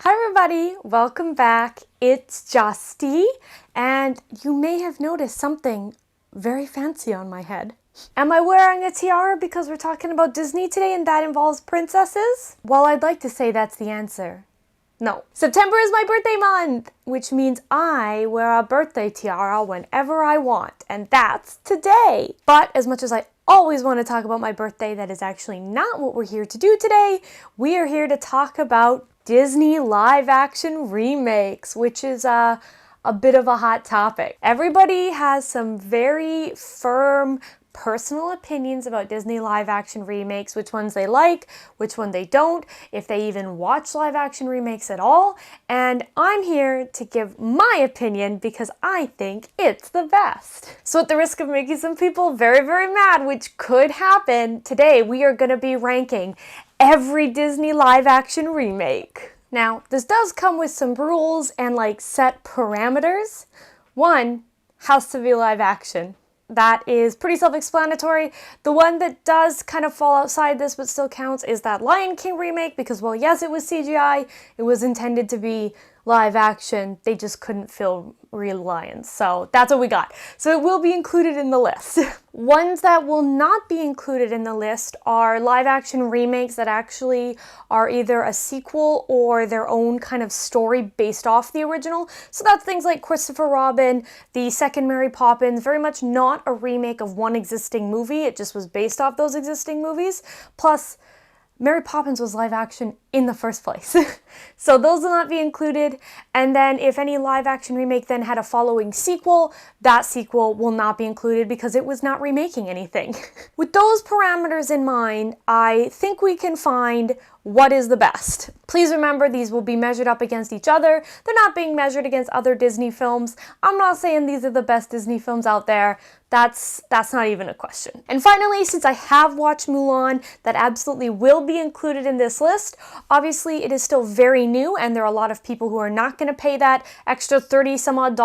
Hi everybody, welcome back. It's Justy, and you may have noticed something very fancy on my head. Am I wearing a tiara because we're talking about Disney today and that involves princesses? Well, I'd like to say that's the answer. No. September is my birthday month, which means I wear a birthday tiara whenever I want, and that's today. But as much as I always want to talk about my birthday, that is actually not what we're here to do today. We are here to talk about Disney live action remakes, which is a bit of a hot topic. Everybody has some very firm personal opinions about Disney live action remakes, which ones they like, which one they don't, if they even watch live action remakes at all, and I'm here to give my opinion because I think it's the best. So at the risk of making some people very, very mad, which could happen, today we are going to be ranking every Disney live action remake. Now, this does come with some rules and set parameters. One, has to be live action. That is pretty self-explanatory. The one that does kind of fall outside this but still counts is that Lion King remake because, well, yes, it was CGI. It was intended to be live action. They just couldn't film real lions. So that's what we got. So it will be included in the list. Ones that will not be included in the list are live action remakes that actually are either a sequel or their own kind of story based off the original. So that's things like Christopher Robin, the second Mary Poppins, very much not a remake of one existing movie. It just was based off those existing movies. Plus, Mary Poppins was live action in the first place. So those will not be included. And then if any live action remake then had a following sequel, that sequel will not be included because it was not remaking anything. With those parameters in mind, I think we can find what is the best. Please remember these will be measured up against each other. They're not being measured against other Disney films. I'm not saying these are the best Disney films out there. That's not even a question. And finally, since I have watched Mulan, that absolutely will be included in this list. Obviously, it is still very new, and there are a lot of people who are not going to pay that extra $30 some odd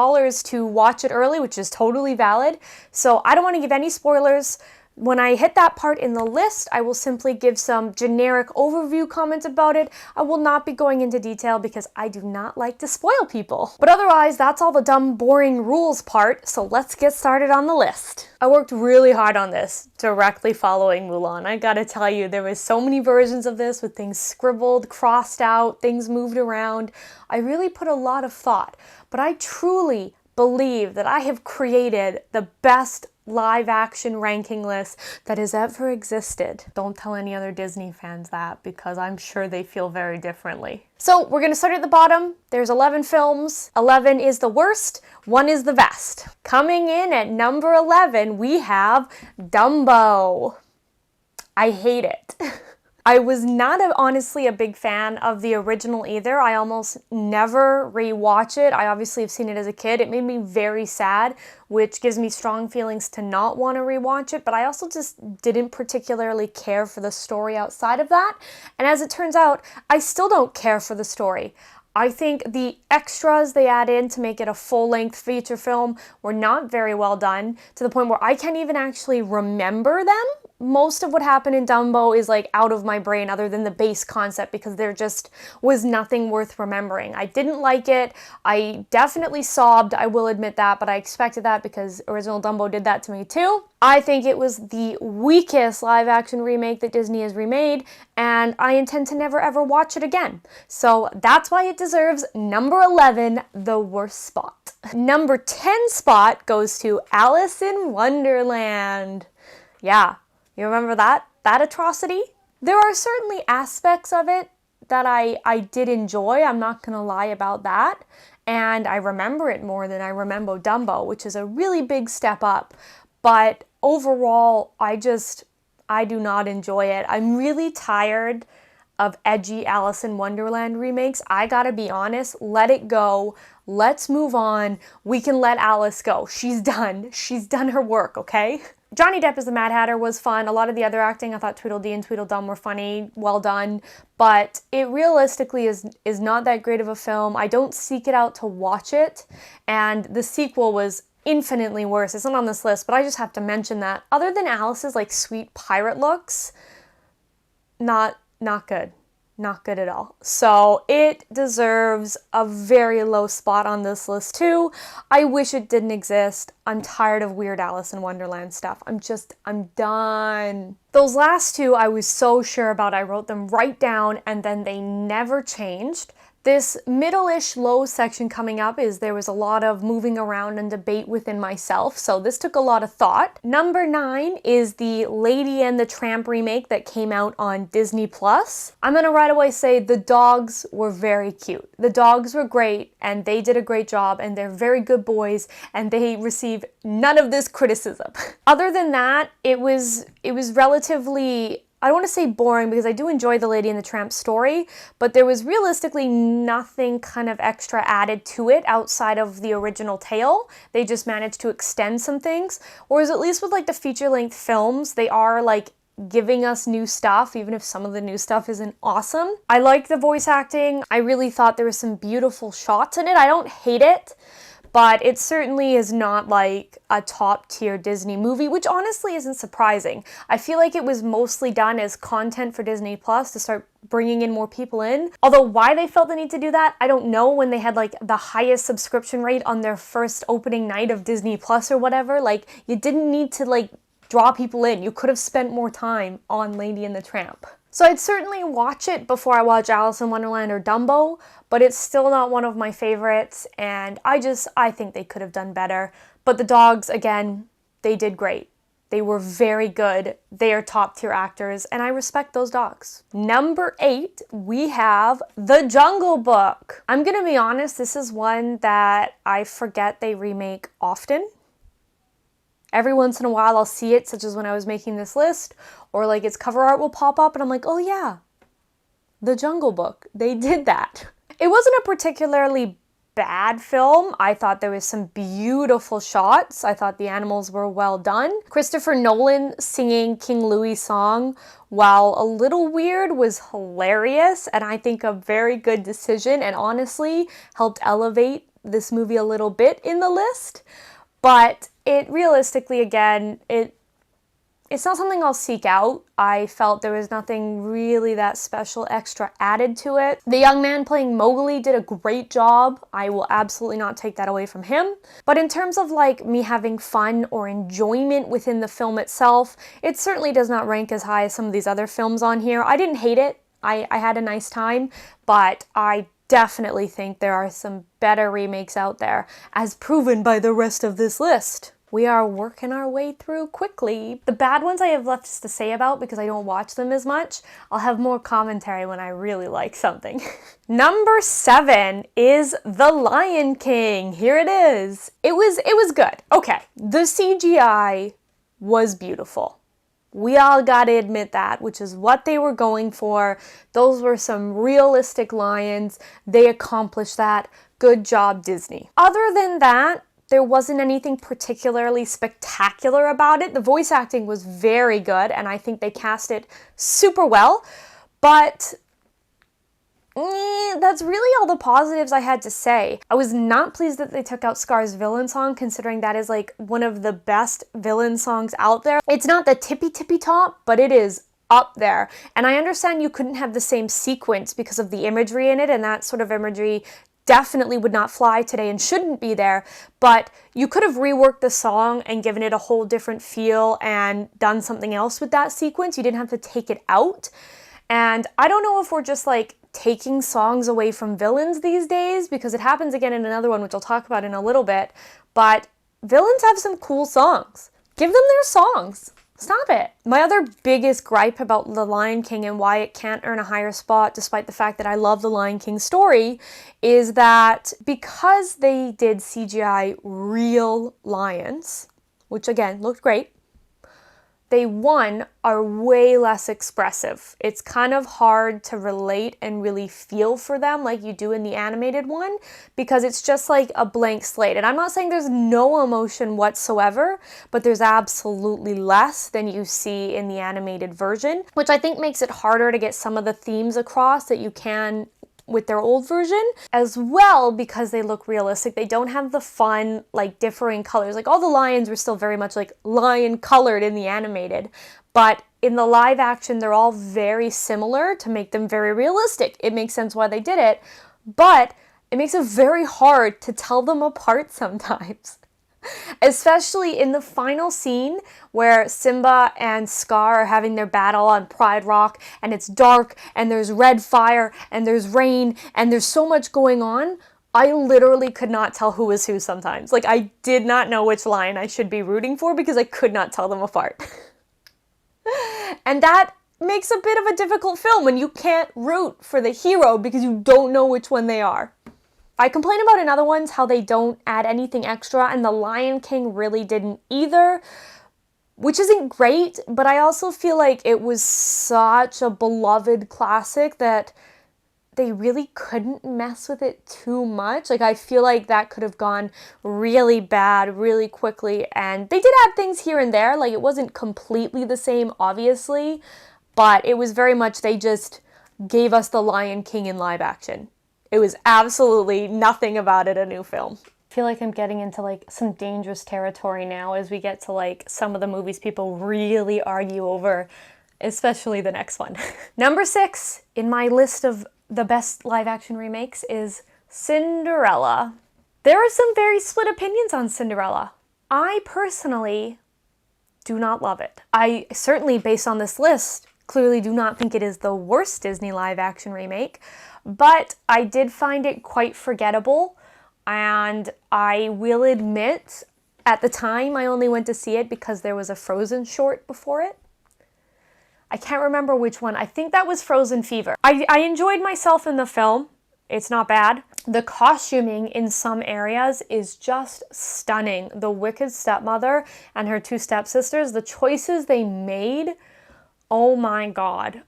to watch it early, which is totally valid. So I don't want to give any spoilers. When I hit that part in the list, I will simply give some generic overview comments about it. I will not be going into detail because I do not like to spoil people. But otherwise, that's all the dumb, boring rules part, so let's get started on the list. I worked really hard on this, directly following Mulan. I gotta tell you, there was so many versions of this with things scribbled, crossed out, things moved around. I really put a lot of thought, but I truly believe that I have created the best live action ranking list that has ever existed. Don't tell any other Disney fans that because I'm sure they feel very differently. So we're going to start at the bottom. There's 11 films. 11 is the worst, 1 is the best. Coming in at number 11, we have Dumbo. I hate it. I was not honestly a big fan of the original either. I almost never rewatch it. I obviously have seen it as a kid. It made me very sad, which gives me strong feelings to not want to rewatch it, but I also just didn't particularly care for the story outside of that. And as it turns out, I still don't care for the story. I think the extras they add in to make it a full-length feature film were not very well done, to the point where I can't even actually remember them. Most of what happened in Dumbo is out of my brain other than the base concept because there just was nothing worth remembering. I didn't like it. I definitely sobbed, I will admit that, but I expected that because original Dumbo did that to me too. I think it was the weakest live action remake that Disney has remade, and I intend to never ever watch it again. So that's why it deserves number 11, the worst spot. Number 10 spot goes to Alice in Wonderland. Yeah. You remember that atrocity? There are certainly aspects of it that I did enjoy. I'm not going to lie about that. And I remember it more than I remember Dumbo, which is a really big step up. But overall, I do not enjoy it. I'm really tired of edgy Alice in Wonderland remakes. I gotta be honest, let it go. Let's move on. We can let Alice go. She's done. She's done her work, okay? Johnny Depp as the Mad Hatter was fun. A lot of the other acting, I thought Tweedledee and Tweedledum were funny, well done, but it realistically is not that great of a film. I don't seek it out to watch it, and the sequel was infinitely worse. It's not on this list, but I just have to mention that. Other than Alice's sweet pirate looks, not good. not good at all. So it deserves a very low spot on this list too. I wish it didn't exist. I'm tired of weird Alice in Wonderland stuff. I'm done. Those last two I was so sure about. I wrote them right down and then they never changed. This middle-ish low section coming up is there was a lot of moving around and debate within myself, so this took a lot of thought. Number 9 is the Lady and the Tramp remake that came out on Disney+. I'm gonna right away say the dogs were very cute. The dogs were great and they did a great job and they're very good boys and they received none of this criticism. Other than that, it was relatively, I don't want to say boring because I do enjoy the Lady and the Tramp story, but there was realistically nothing kind of extra added to it outside of the original tale. They just managed to extend some things, whereas at least with like the feature-length films, they are like giving us new stuff, even if some of the new stuff isn't awesome. I like the voice acting. I really thought there was some beautiful shots in it. I don't hate it, but it certainly is not like a top-tier Disney movie, which honestly isn't surprising. I feel like it was mostly done as content for Disney Plus to start bringing in more people in. Although why they felt the need to do that, I don't know, when they had like the highest subscription rate on their first opening night of Disney Plus or whatever. Like, you didn't need to like draw people in. You could have spent more time on Lady and the Tramp. So I'd certainly watch it before I watch Alice in Wonderland or Dumbo, but it's still not one of my favorites, and I think they could have done better. But the dogs, again, they did great. They were very good. They are top-tier actors, and I respect those dogs. Number 8, we have The Jungle Book. I'm gonna be honest, this is one that I forget they remake often. Every once in a while I'll see it, such as when I was making this list, or like its cover art will pop up and I'm like, oh yeah, The Jungle Book. They did that. It wasn't a particularly bad film. I thought there was some beautiful shots. I thought the animals were well done. Christopher Nolan singing King Louie's song, while a little weird, was hilarious and I think a very good decision, and honestly helped elevate this movie a little bit in the list. But it realistically, again, it's not something I'll seek out. I felt there was nothing really that special extra added to it. The young man playing Mowgli did a great job. I will absolutely not take that away from him. But in terms of like me having fun or enjoyment within the film itself, it certainly does not rank as high as some of these other films on here. I didn't hate it. I had a nice time, but I definitely think there are some better remakes out there, as proven by the rest of this list. We are working our way through quickly. The bad ones I have less to say about because I don't watch them as much. I'll have more commentary when I really like something. Number 7 is The Lion King. Here it is. It was good. Okay, the CGI was beautiful. We all gotta admit that, which is what they were going for. Those were some realistic lions. They accomplished that. Good job, Disney. Other than that, there wasn't anything particularly spectacular about it. The voice acting was very good, and I think they cast it super well, but that's really all the positives I had to say. I was not pleased that they took out Scar's villain song, considering that is like one of the best villain songs out there. It's not the tippy top, but it is up there. And I understand you couldn't have the same sequence because of the imagery in it, and that sort of imagery definitely would not fly today and shouldn't be there, but you could have reworked the song and given it a whole different feel and done something else with that sequence. You didn't have to take it out. And I don't know if we're just like taking songs away from villains these days, because it happens again in another one, which I'll talk about in a little bit, but villains have some cool songs. Give them their songs. Stop it. My other biggest gripe about The Lion King and why it can't earn a higher spot, despite the fact that I love The Lion King story, is that because they did CGI real lions, which again looked great, they, one, are way less expressive. It's kind of hard to relate and really feel for them like you do in the animated one, because it's just like a blank slate. And I'm not saying there's no emotion whatsoever, but there's absolutely less than you see in the animated version, which I think makes it harder to get some of the themes across that you can with their old version, as well because they look realistic. They don't have the fun, like, differing colors. Like, all the lions were still very much like lion colored in the animated, but in the live action, they're all very similar to make them very realistic. It makes sense why they did it, but it makes it very hard to tell them apart sometimes. Especially in the final scene where Simba and Scar are having their battle on Pride Rock, and it's dark, and there's red fire, and there's rain, and there's so much going on. I literally could not tell who was who sometimes. Like, I did not know which line I should be rooting for because I could not tell them apart. And that makes a bit of a difficult film when you can't root for the hero because you don't know which one they are. I complain about in other ones how they don't add anything extra, and The Lion King really didn't either, which isn't great, but I also feel like it was such a beloved classic that they really couldn't mess with it too much. Like, I feel like that could have gone really bad really quickly, and they did add things here and there. Like, it wasn't completely the same, obviously, but it was very much they just gave us The Lion King in live action. It was absolutely nothing about it a new film. I feel like I'm getting into like some dangerous territory now as we get to like some of the movies people really argue over, especially the next one. Number 6 in my list of the best live action remakes is Cinderella. There are some very split opinions on Cinderella. I personally do not love it. I certainly, based on this list, clearly do not think it is the worst Disney live action remake, but I did find it quite forgettable, and I will admit, at the time I only went to see it because there was a Frozen short before it. I can't remember which one. I think that was Frozen Fever. I enjoyed myself in the film. It's not bad. The costuming in some areas is just stunning. The Wicked Stepmother and her 2 stepsisters, the choices they made, oh my God.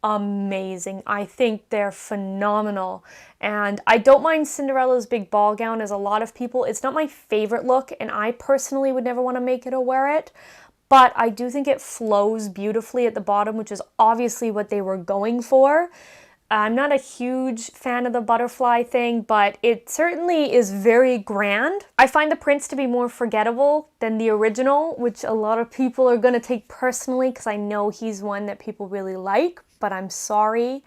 Amazing. I think they're phenomenal. And I don't mind Cinderella's big ball gown as a lot of people. It's not my favorite look, and I personally would never want to make it or wear it. But I do think it flows beautifully at the bottom, which is obviously what they were going for. I'm not a huge fan of the butterfly thing, but it certainly is very grand. I find the prince to be more forgettable than the original, which a lot of people are going to take personally because I know he's one that people really like, but I'm sorry.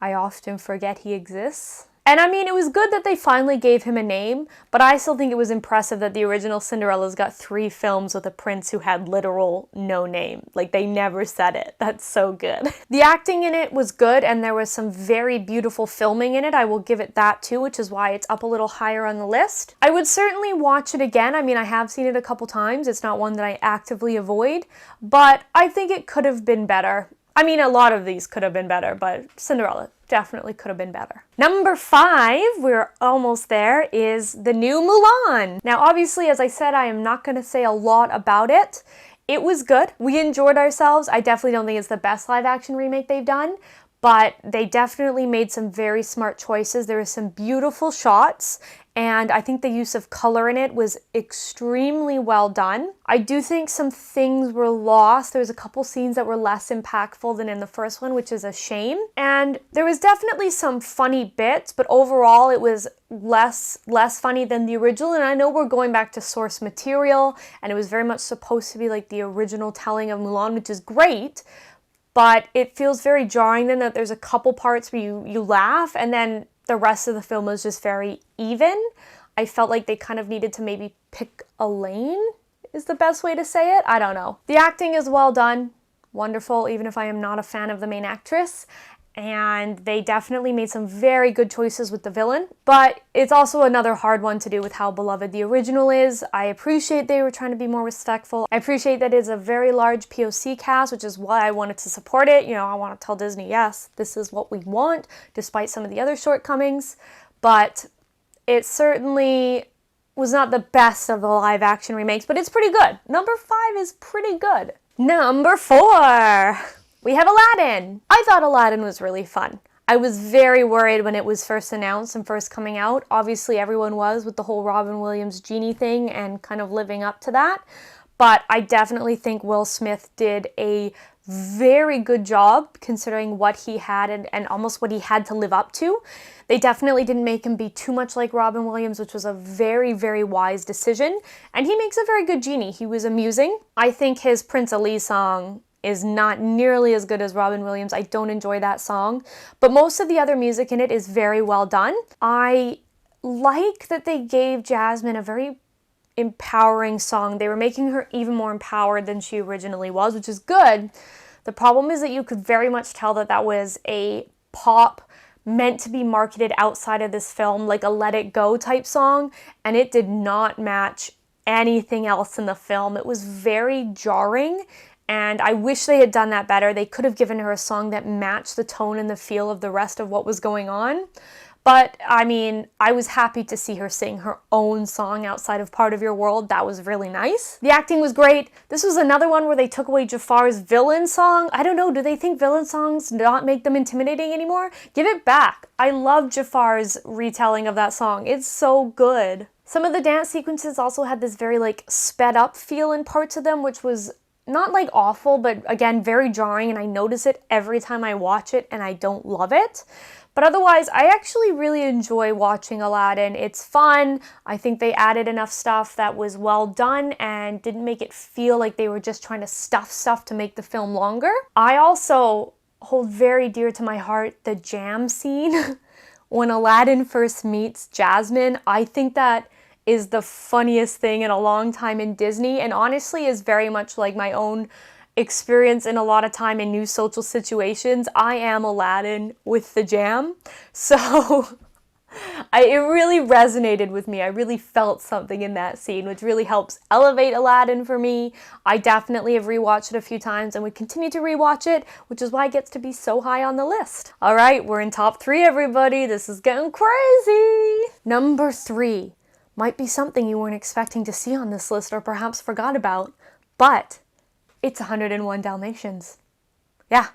I often forget he exists. And I mean, it was good that they finally gave him a name, but I still think it was impressive that the original Cinderella's got 3 films with a prince who had literal no name. Like, they never said it. That's so good. The acting in it was good, and there was some very beautiful filming in it. I will give it that too, which is why it's up a little higher on the list. I would certainly watch it again. I mean, I have seen it a couple times. It's not one that I actively avoid, but I think it could have been better. I mean, a lot of these could have been better, but Cinderella definitely could have been better. Number 5, we're almost there, is the new Mulan. Now, obviously, as I said, I am not going to say a lot about it. It was good. We enjoyed ourselves. I definitely don't think it's the best live action remake they've done, but they definitely made some very smart choices. There were some beautiful shots, and I think the use of color in it was extremely well done. I do think some things were lost. There was a couple scenes that were less impactful than in the first one, which is a shame. And there was definitely some funny bits, but overall it was less funny than the original. And I know we're going back to source material, and it was very much supposed to be like the original telling of Mulan, which is great. But it feels very jarring then that there's a couple parts where you laugh, and then the rest of the film was just very even. I felt like they kind of needed to maybe pick a lane, is the best way to say it. I don't know. The acting is well done, wonderful, even if I am not a fan of the main actress. And they definitely made some very good choices with the villain, but it's also another hard one to do with how beloved the original is. I appreciate they were trying to be more respectful. I appreciate that it's a very large POC cast, which is why I wanted to support it. You know, I want to tell Disney, yes, this is what we want, despite some of the other shortcomings, but it certainly was not the best of the live action remakes, but it's pretty good. Number 5 is pretty good. Number 4. We have Aladdin. I thought Aladdin was really fun. I was very worried when it was first announced and first coming out. Obviously, everyone was with the whole Robin Williams genie thing and kind of living up to that. But I definitely think Will Smith did a very good job considering what he had and almost what he had to live up to. They definitely didn't make him be too much like Robin Williams, which was a very, very wise decision. And he makes a very good genie. He was amusing. I think his Prince Ali song is not nearly as good as Robin Williams. I don't enjoy that song, but most of the other music in it is very well done. I like that they gave Jasmine a very empowering song. They were making her even more empowered than she originally was, which is good. The problem is that you could very much tell that that was a pop meant to be marketed outside of this film, like a Let It Go type song, and it did not match anything else in the film. It was very jarring, and I wish they had done that better. They could have given her a song that matched the tone and the feel of the rest of what was going on. But, I mean, I was happy to see her sing her own song outside of Part of Your World. That was really nice. The acting was great. This was another one where they took away Jafar's villain song. I don't know, do they think villain songs not make them intimidating anymore? Give it back. I love Jafar's retelling of that song. It's so good. Some of the dance sequences also had this very, like, sped up feel in parts of them, which was not, like, awful, but, again, very jarring, and I notice it every time I watch it, and I don't love it. But otherwise, I actually really enjoy watching Aladdin. It's fun. I think they added enough stuff that was well done and didn't make it feel like they were just trying to stuff stuff to make the film longer. I also hold very dear to my heart the jam scene when Aladdin first meets Jasmine. I think that is the funniest thing in a long time in Disney, and honestly is very much like my own experience in a lot of time in new social situations. I am Aladdin with the jam. So it really resonated with me. I really felt something in that scene, which really helps elevate Aladdin for me. I definitely have rewatched it a few times and would continue to rewatch it, which is why it gets to be so high on the list. All right, we're in top 3, everybody. This is getting crazy. Number 3 might be something you weren't expecting to see on this list or perhaps forgot about, but it's 101 Dalmatians. Yeah.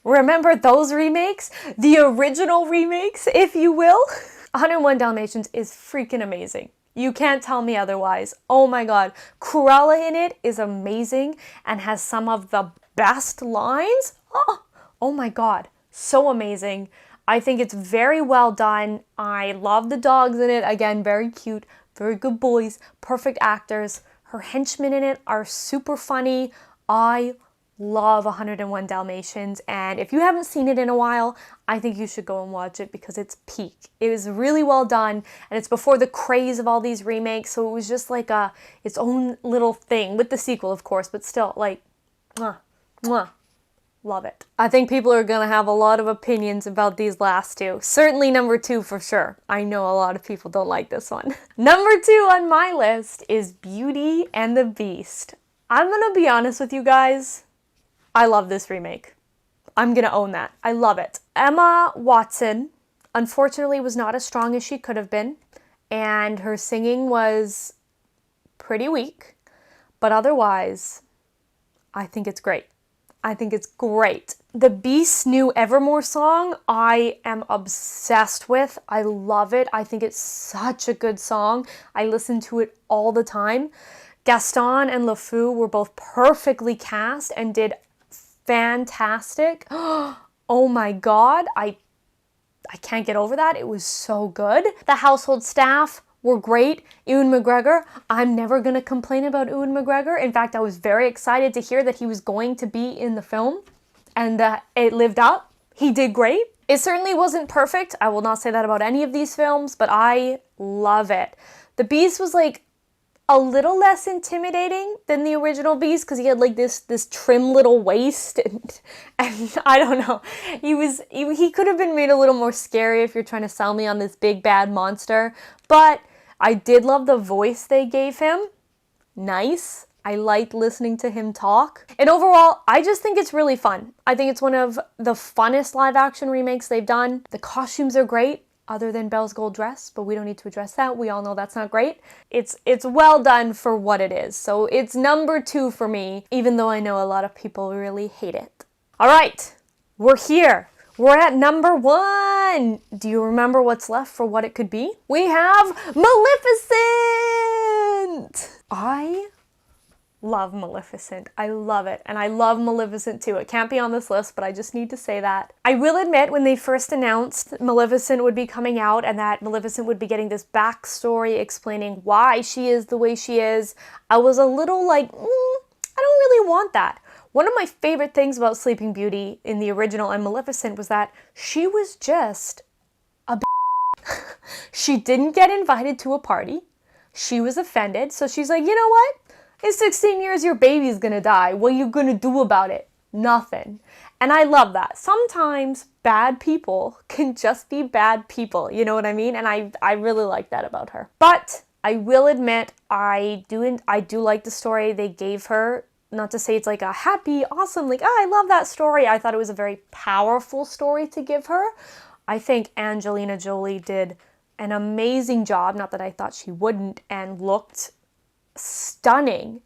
Remember those remakes? The original remakes, if you will? 101 Dalmatians is freaking amazing. You can't tell me otherwise. Oh my god. Cruella in it is amazing and has some of the best lines. Oh my god. So amazing. I think it's very well done. I love the dogs in it. Again, very cute, very good boys, perfect actors. Her henchmen in it are super funny. I love 101 Dalmatians, and if you haven't seen it in a while, I think you should go and watch it because it's peak. It was really well done, and it's before the craze of all these remakes, so it was just like its own little thing, with the sequel, of course, but still, like, mwah, mwah. Love it. I think people are going to have a lot of opinions about these last two. Certainly number 2 for sure. I know a lot of people don't like this one. Number 2 on my list is Beauty and the Beast. I'm gonna be honest with you guys, I love this remake. I'm gonna own that. I love it. Emma Watson, unfortunately, was not as strong as she could have been, and her singing was pretty weak, but otherwise, I think it's great. I think it's great. The Beast's new Evermore song, I am obsessed with. I love it. I think it's such a good song. I listen to it all the time. Gaston and LeFou were both perfectly cast and did fantastic. Oh my god, I can't get over that. It was so good. The household staff were great. Ewan McGregor, I'm never going to complain about Ewan McGregor. In fact, I was very excited to hear that he was going to be in the film, and it lived up. He did great. It certainly wasn't perfect. I will not say that about any of these films, but I love it. The Beast was like a little less intimidating than the original Beast because he had like this trim little waist and I don't know. He could have been made a little more scary if you're trying to sell me on this big bad monster, but I did love the voice they gave him. Nice. I liked listening to him talk. And overall, I just think it's really fun. I think it's one of the funnest live action remakes they've done. The costumes are great, other than Belle's gold dress, but we don't need to address that. We all know that's not great. It's well done for what it is. So it's number 2 for me, even though I know a lot of people really hate it. All right, we're here. We're at number 1. Do you remember what's left for what it could be? We have Maleficent! I love Maleficent. I love it. And I love Maleficent too. It can't be on this list, but I just need to say that. I will admit, when they first announced Maleficent would be coming out and that Maleficent would be getting this backstory explaining why she is the way she is, I was a little like, I don't really want that. One of my favorite things about Sleeping Beauty in the original and Maleficent was that she was just a She didn't get invited to a party. She was offended. So she's like, you know what? In 16 years, your baby's gonna die. What are you gonna do about it? Nothing. And I love that. Sometimes bad people can just be bad people. You know what I mean? And I really like that about her. But I will admit, I do like the story they gave her. Not to say it's like a happy, awesome, like, oh, I love that story. I thought it was a very powerful story to give her. I think Angelina Jolie did an amazing job, not that I thought she wouldn't, and looked stunning.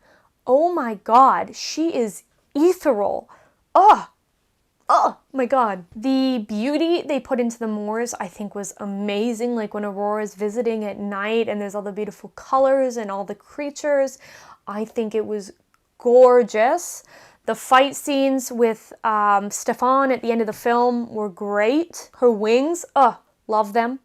Oh my God, she is ethereal. Oh my God. The beauty they put into the Moors, I think, was amazing. Like when Aurora's visiting at night and there's all the beautiful colors and all the creatures. I think it was gorgeous. The fight scenes with Stefan at the end of the film were great. Her wings, love them.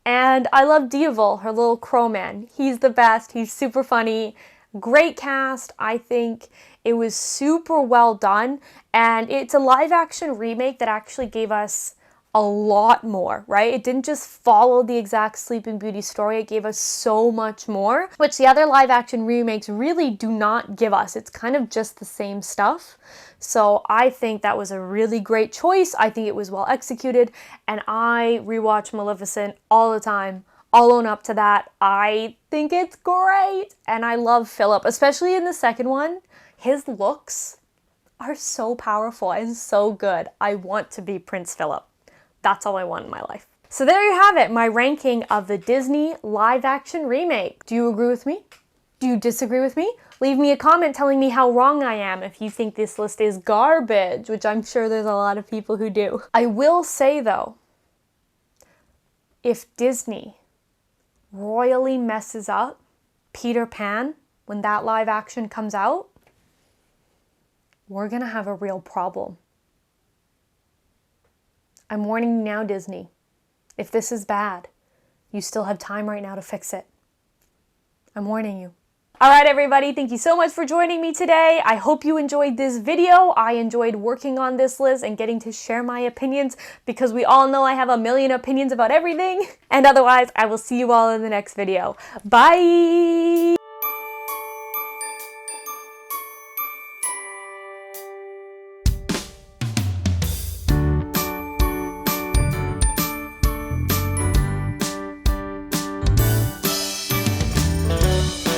And I love Dieval, her little crow man. He's the best. He's super funny. Great cast. I think it was super well done. And it's a live action remake that actually gave us a lot more, right? It didn't just follow the exact Sleeping Beauty story. It gave us so much more, which the other live action remakes really do not give us. It's kind of just the same stuff. So I think that was a really great choice. I think it was well executed, and I rewatch Maleficent all the time. I'll own up to that. I think it's great, and I love Philip, especially in the second one. His looks are so powerful and so good. I want to be Prince Philip. That's all I want in my life. So there you have it, my ranking of the Disney live action remake. Do you agree with me? Do you disagree with me? Leave me a comment telling me how wrong I am if you think this list is garbage, which I'm sure there's a lot of people who do. I will say though, if Disney royally messes up Peter Pan when that live action comes out, we're gonna have a real problem. I'm warning you now, Disney. If this is bad, you still have time right now to fix it. I'm warning you. All right, everybody, thank you so much for joining me today. I hope you enjoyed this video. I enjoyed working on this list and getting to share my opinions because we all know I have a million opinions about everything. And otherwise, I will see you all in the next video. Bye!